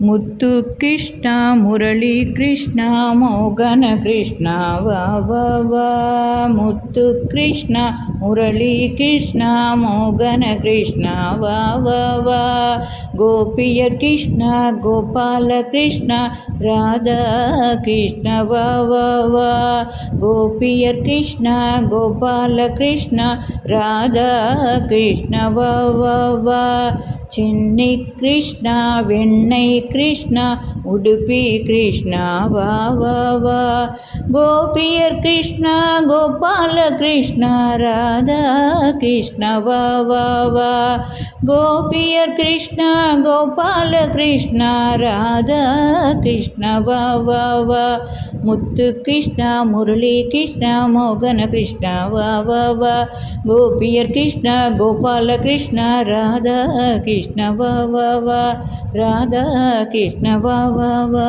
முத்து கிருஷ்ணா முரளி கிருஷ்ணா மோகன கிருஷ்ணா வா வா வா. முத்து கிருஷ்ணா முரளி கிருஷ்ணா மோகன கிருஷ்ணா வா வா வா. கோபியர் கிருஷ்ணா கோபால கிருஷ்ணா ராதா கிருஷ்ணா வா வா வா. கோபியர் கிருஷ்ணா கோபால கிருஷ்ணா ராதா கிருஷ்ணா வா வா வா. சென்னை கிருஷ்ணா வெண்ணை கிருஷ்ணா உடுப்பி கிருஷ்ணா வா வா வா. கோபியர் கிருஷ்ணா கோபால கிருஷ்ணா ராதா கிருஷ்ணா வா வா வா. கோபியர் கிருஷ்ணா கோபால கிருஷ்ணா ராதா கிருஷ்ணா வா வா வா. முத்து கிருஷ்ணா முரளி கிருஷ்ணா மோகன கிருஷ்ணா வா வா வா. கோபியர் கிருஷ்ணா கோபால கிருஷ்ணா ராதா கிருஷ்ண வா வா வா. ராதா கிருஷ்ண வா வா வா.